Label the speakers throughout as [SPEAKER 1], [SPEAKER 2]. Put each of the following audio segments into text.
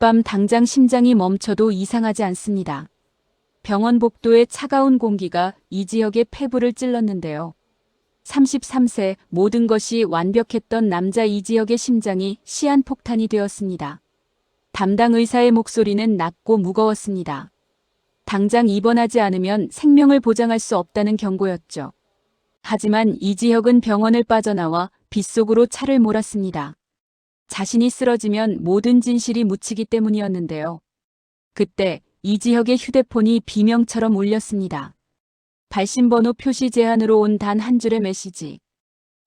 [SPEAKER 1] 밤 당장 심장이 멈춰도 이상하지 않습니다. 병원 복도의 차가운 공기가 이지혁의 폐부를 찔렀는데요. 33세 모든 것이 완벽했던 남자 이지혁의 심장이 시한폭탄이 되었습니다. 담당 의사의 목소리는 낮고 무거웠습니다. 당장 입원하지 않으면 생명을 보장할 수 없다는 경고였죠. 하지만 이지혁은 병원을 빠져나와 빗속으로 차를 몰았습니다. 자신이 쓰러지면 모든 진실이 묻히기 때문이었는데요. 그때 이지혁의 휴대폰이 비명처럼 울렸습니다. 발신번호 표시 제한으로 온 단 한 줄의 메시지.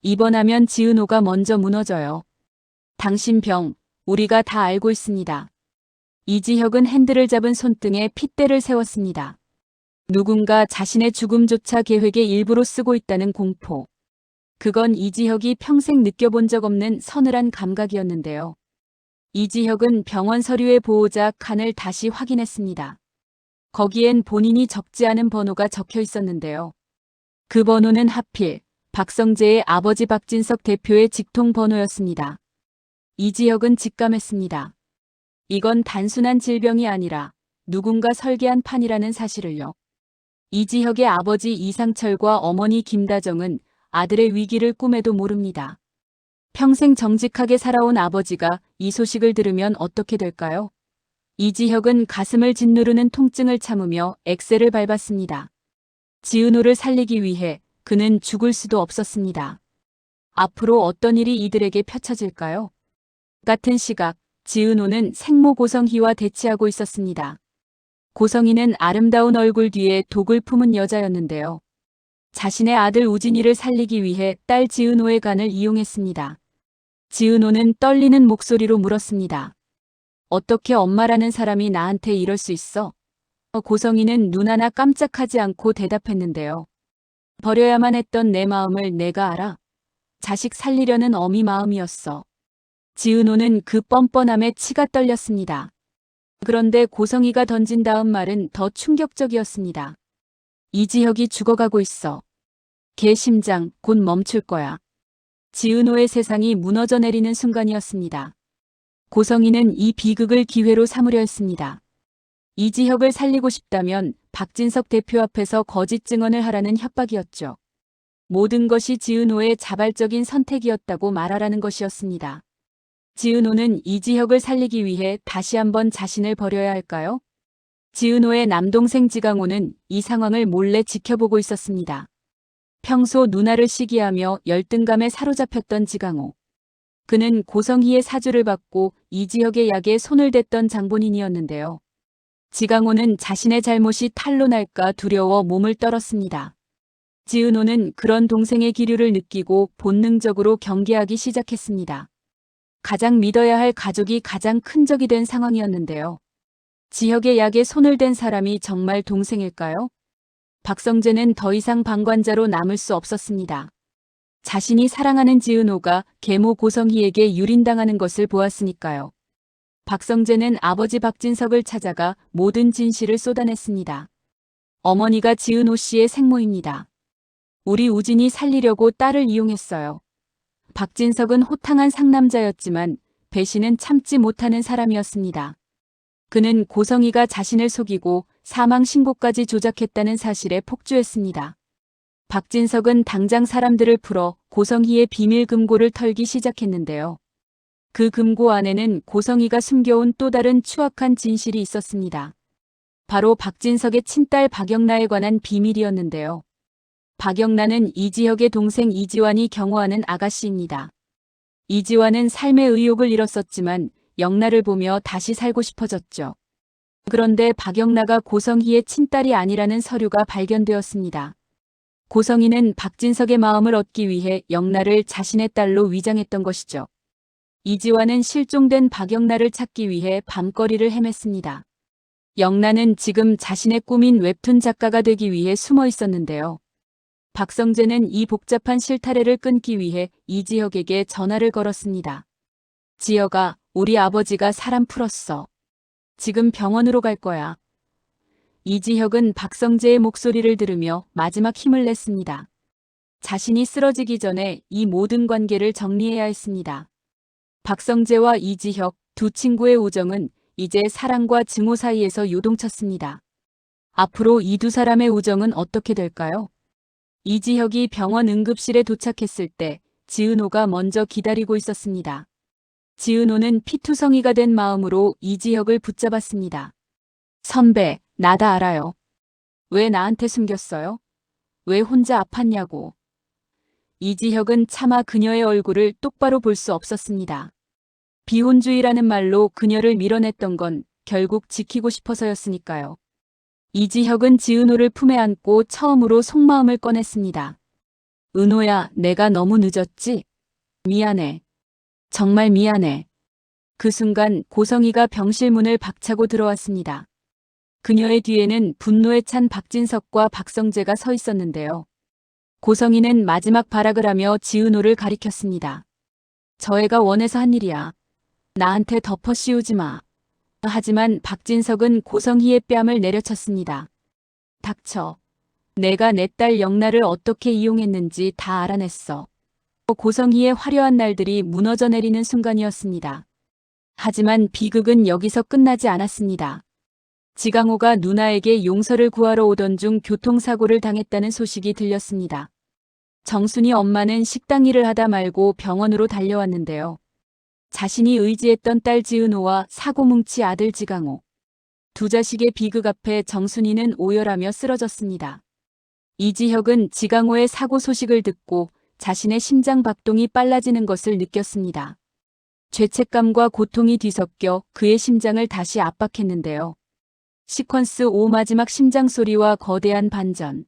[SPEAKER 1] 입원하면 지은호가 먼저 무너져요. 당신 병, 우리가 다 알고 있습니다. 이지혁은 핸들을 잡은 손등에 핏대를 세웠습니다. 누군가 자신의 죽음조차 계획의 일부로 쓰고 있다는 공포. 그건 이지혁이 평생 느껴본 적 없는 서늘한 감각이었는데요. 이지혁은 병원 서류의 보호자 칸을 다시 확인했습니다. 거기엔 본인이 적지 않은 번호가 적혀 있었는데요. 그 번호는 하필 박성재의 아버지 박진석 대표의 직통 번호였습니다. 이지혁은 직감했습니다. 이건 단순한 질병이 아니라 누군가 설계한 판이라는 사실을요. 이지혁의 아버지 이상철과 어머니 김다정은 아들의 위기를 꿈에도 모릅니다. 평생 정직하게 살아온 아버지가 이 소식을 들으면 어떻게 될까요? 이지혁은 가슴을 짓누르는 통증을 참으며 엑셀을 밟았습니다. 지은호를 살리기 위해 그는 죽을 수도 없었습니다. 앞으로 어떤 일이 이들에게 펼쳐질까요? 같은 시각, 지은호는 생모 고성희와 대치하고 있었습니다. 고성희는 아름다운 얼굴 뒤에 독을 품은 여자였는데요. 자신의 아들 우진이를 살리기 위해 딸 지은호의 간을 이용했습니다. 지은호는 떨리는 목소리로 물었습니다. 어떻게 엄마라는 사람이 나한테 이럴 수 있어? 고성희는 눈 하나 깜짝하지 않고 대답했는데요. 버려야만 했던 내 마음을 내가 알아. 자식 살리려는 어미 마음이었어. 지은호는 그 뻔뻔함에 치가 떨렸습니다. 그런데 고성희가 던진 다음 말은 더 충격적이었습니다. 이지혁이 죽어가고 있어. 걔 심장 곧 멈출 거야. 지은호의 세상이 무너져 내리는 순간이었습니다. 고성희는 이 비극을 기회로 삼으려 했습니다. 이지혁을 살리고 싶다면 박진석 대표 앞에서 거짓 증언을 하라는 협박이었죠. 모든 것이 지은호의 자발적인 선택이었다고 말하라는 것이었습니다. 지은호는 이지혁을 살리기 위해 다시 한번 자신을 버려야 할까요? 지은호의 남동생 지강호는 이 상황을 몰래 지켜보고 있었습니다. 평소 누나를 시기하며 열등감에 사로잡혔던 지강호. 그는 고성희의 사주를 받고 이지혁의 약에 손을 댔던 장본인이었는데요. 지강호는 자신의 잘못이 탄로 날까 두려워 몸을 떨었습니다. 지은호는 그런 동생의 기류를 느끼고 본능적으로 경계하기 시작했습니다. 가장 믿어야 할 가족이 가장 큰 적이 된 상황이었는데요. 지혁의 약에 손을 댄 사람이 정말 동생일까요? 박성재는 더 이상 방관자로 남을 수 없었습니다. 자신이 사랑하는 지은호가 계모 고성희에게 유린당하는 것을 보았으니까요. 박성재는 아버지 박진석을 찾아가 모든 진실을 쏟아냈습니다. 어머니가 지은호 씨의 생모입니다. 우리 우진이 살리려고 딸을 이용했어요. 박진석은 호탕한 상남자였지만 배신은 참지 못하는 사람이었습니다. 그는 고성희가 자신을 속이고 사망 신고까지 조작했다는 사실에 폭주했습니다. 박진석은 당장 사람들을 풀어 고성희의 비밀 금고를 털기 시작했는데요. 그 금고 안에는 고성희가 숨겨온 또 다른 추악한 진실이 있었습니다. 바로 박진석의 친딸 박영나에 관한 비밀이었는데요. 박영나는 이지혁의 동생 이지환이 경호하는 아가씨입니다. 이지환은 삶의 의욕을 잃었었지만 영나를 보며 다시 살고 싶어졌죠. 그런데 박영나가 고성희의 친딸이 아니라는 서류가 발견되었습니다. 고성희는 박진석의 마음을 얻기 위해 영나를 자신의 딸로 위장했던 것이죠. 이지환은 실종된 박영나를 찾기 위해 밤거리를 헤맸습니다. 영나는 지금 자신의 꿈인 웹툰 작가가 되기 위해 숨어 있었는데요. 박성재는 이 복잡한 실타래를 끊기 위해 이지혁에게 전화를 걸었습니다. 지혁아, 우리 아버지가 사람 풀었어. 지금 병원으로 갈 거야. 이지혁은 박성재의 목소리를 들으며 마지막 힘을 냈습니다. 자신이 쓰러지기 전에 이 모든 관계를 정리해야 했습니다. 박성재와 이지혁 두 친구의 우정은 이제 사랑과 증오 사이에서 요동쳤습니다. 앞으로 이 두 사람의 우정은 어떻게 될까요? 이지혁이 병원 응급실에 도착했을 때 지은호가 먼저 기다리고 있었습니다. 지은호는 피투성이가 된 마음으로 이지혁을 붙잡았습니다. 선배, 나 다 알아요. 왜 나한테 숨겼어요? 왜 혼자 아팠냐고. 이지혁은 차마 그녀의 얼굴을 똑바로 볼 수 없었습니다. 비혼주의라는 말로 그녀를 밀어냈던 건 결국 지키고 싶어서였으니까요. 이지혁은 지은호를 품에 안고 처음으로 속마음을 꺼냈습니다. 은호야, 내가 너무 늦었지? 미안해. 정말 미안해. 그 순간 고성희가 병실 문을 박차고 들어왔습니다. 그녀의 뒤에는 분노에 찬 박진석과 박성재가 서 있었는데요. 고성희는 마지막 발악을 하며 지은호를 가리켰습니다. 저 애가 원해서 한 일이야. 나한테 덮어 씌우지 마. 하지만 박진석은 고성희의 뺨을 내려쳤습니다. 닥쳐. 내가 내 딸 영나를 어떻게 이용했는지 다 알아냈어. 고성희의 화려한 날들이 무너져 내리는 순간이었습니다. 하지만 비극은 여기서 끝나지 않았습니다. 지강호가 누나에게 용서를 구하러 오던 중 교통사고를 당했다는 소식이 들렸습니다. 정순이 엄마는 식당 일을 하다 말고 병원으로 달려왔는데요. 자신이 의지했던 딸 지은호와 사고뭉치 아들 지강호. 두 자식의 비극 앞에 정순이는 오열하며 쓰러졌습니다. 이지혁은 지강호의 사고 소식을 듣고 자신의 심장 박동이 빨라지는 것을 느꼈습니다. 죄책감과 고통이 뒤섞여 그의 심장을 다시 압박했는데요. 시퀀스 5 마지막 심장 소리와 거대한 반전.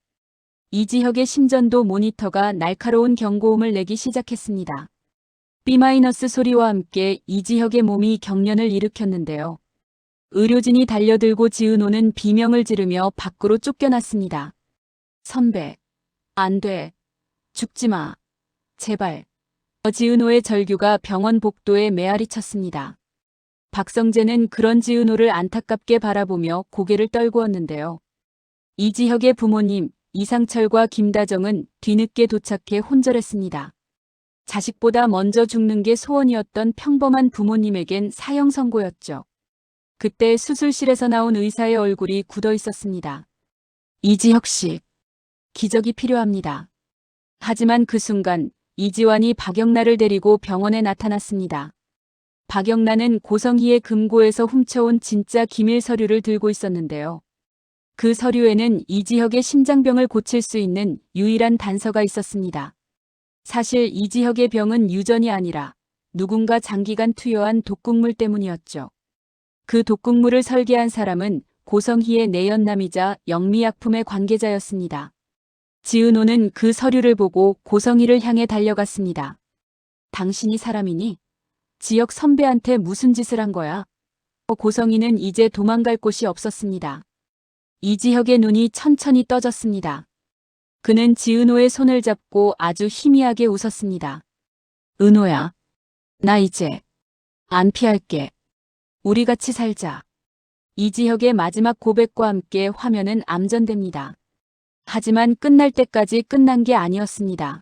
[SPEAKER 1] 이지혁의 심전도 모니터가 날카로운 경고음을 내기 시작했습니다. B- 소리와 함께 이지혁의 몸이 경련을 일으켰는데요. 의료진이 달려들고 지은호는 비명을 지르며 밖으로 쫓겨났습니다. 선배, 안 돼. 죽지 마. 제발. 지은호의 절규가 병원 복도에 메아리 쳤습니다. 박성재는 그런 지은호를 안타깝게 바라보며 고개를 떨구었는데요. 이지혁의 부모님 이상철과 김다정은 뒤늦게 도착해 혼절했습니다. 자식보다 먼저 죽는 게 소원이었던 평범한 부모님에겐 사형 선고였죠. 그때 수술실에서 나온 의사의 얼굴이 굳어 있었습니다. 이지혁 씨, 기적이 필요합니다. 하지만 그 순간 이지환이 박영란을 데리고 병원에 나타났습니다. 박영란은 고성희의 금고에서 훔쳐온 진짜 기밀 서류를 들고 있었는데요. 그 서류에는 이지혁의 심장병을 고칠 수 있는 유일한 단서가 있었습니다. 사실 이지혁의 병은 유전이 아니라 누군가 장기간 투여한 독극물 때문이었죠. 그 독극물을 설계한 사람은 고성희의 내연남이자 영미약품의 관계자였습니다. 지은호는 그 서류를 보고 고성희를 향해 달려갔습니다. 당신이 사람이니? 지혁 선배한테 무슨 짓을 한 거야? 고성희는 이제 도망갈 곳이 없었습니다. 이지혁의 눈이 천천히 떠졌습니다. 그는 지은호의 손을 잡고 아주 희미하게 웃었습니다. 은호야, 나 이제 안 피할게. 우리 같이 살자. 이지혁의 마지막 고백과 함께 화면은 암전됩니다. 하지만 끝날 때까지 끝난 게 아니었습니다.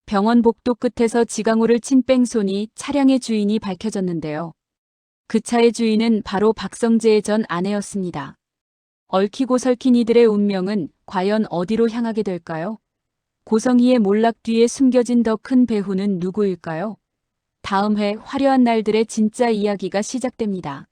[SPEAKER 1] 병원 복도 끝에서 지강호를 친 뺑소니 차량의 주인이 밝혀졌는데요. 그 차의 주인은 바로 박성재의 전 아내였습니다. 얽히고 설킨 이들의 운명은 과연 어디로 향하게 될까요? 고성희의 몰락 뒤에 숨겨진 더 큰 배후는 누구일까요? 다음 회 화려한 날들의 진짜 이야기가 시작됩니다.